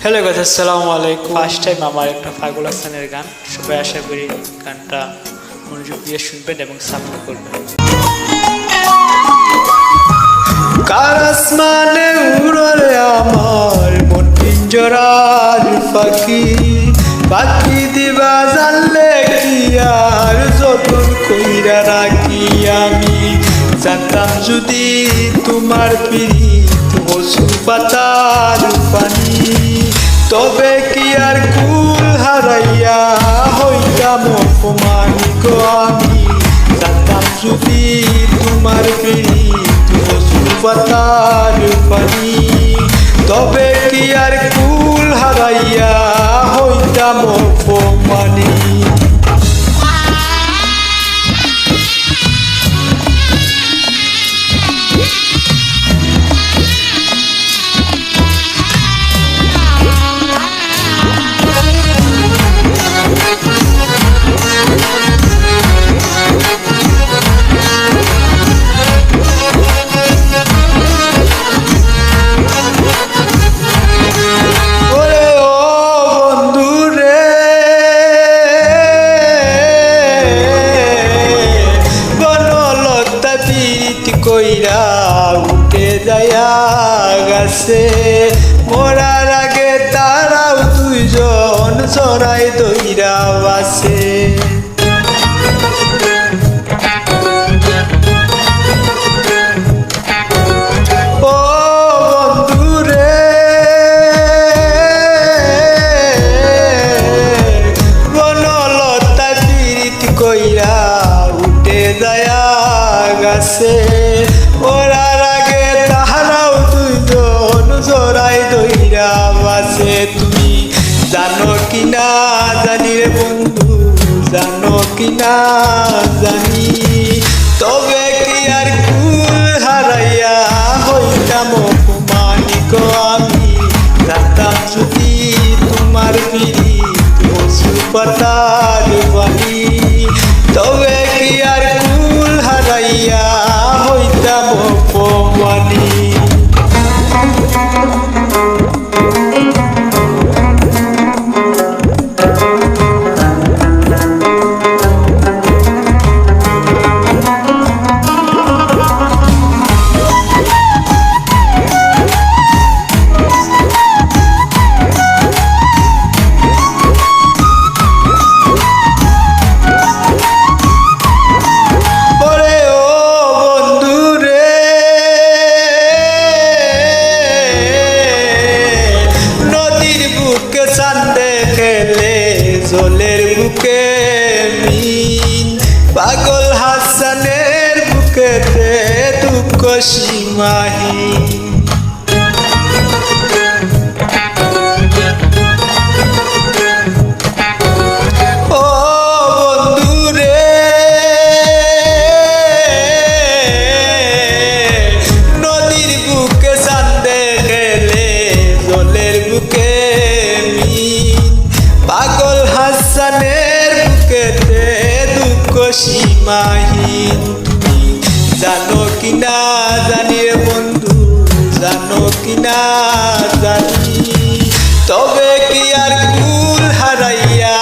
Hello guys, আসসালামু আলাইকুম। First time আমার একটা পাগল হাসানের গান, সবাই আশা করি গানটা মনোযোগ দিয়ে শুনবেন এবং সাপোর্ট করবেন। কার আসমানে উড়রে আমার মন পিঞ্জরার পাখি, পাখি দিবা জানলে কি আর যতন কইরা রাখি আমি। জানতাম যদি তোমার পিরিত মসু পাতার পানি, তবে কি আর কুল হারাইয়া হইতাম অপমানিত আমি। জানতাম যদি তোমার পিরিত মসু পাতার পানি, তবে কি আর কুল হারাইয়া হইতাম অপমানি। কইরা উঠে যায়া গেছে মরার আগে তারাও দুইজন চড়াই দইরা বাসে। ও বন্ধুরে বনলতা পীড়িত কইরা উঠে যায়া গেছে ওরার আগে তাহারাও দুইজন জোড়াই দইরা বাসে। তুমি জানো কিনা জানি রে বন্ধু, জানো কিনা জানি, তবে কি আর কুল হারাইয়া হইতাম অপমানিত আমি। জানতাম যদি তোমার পিরিত মসু পাতার পানি, তবে কি আর কুল হারাইয়া হইতাম অপমানি। জলের বুকে মিন পাগল হাসানের বুকেতে দুঃখ সীমাহীন। ও বন্ধুরে নদীর বুকে চাঁদে গেলে জলের বুকে মিন পাগল হাসানের বুকেতে দুঃখ সীমাহীন। তুমি জানো কিনা জানি রে বন্ধু, জানো কিনা জানি, তবে কি আর কুল হারাইয়া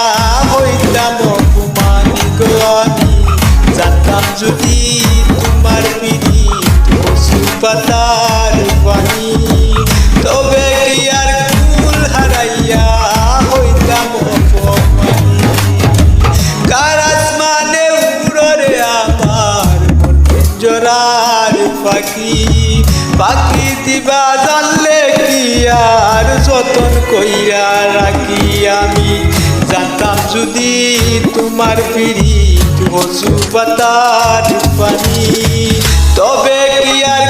হইতাম অপমানিত আমি। জানতাম যদি তোমার পিরিত মসু পাতার পানি, তবে কি আর কুল হারাইয়া হইতাম অপমানি। কার আসমানে উড়রে আমার মন পিঞ্জরার পাখি, পাখি দিবা জানলে কি আর যতন কইরা রাখি আমি। জানতাম যদি তোমার পিরিত মসু পাতার পানি, তবে কি আর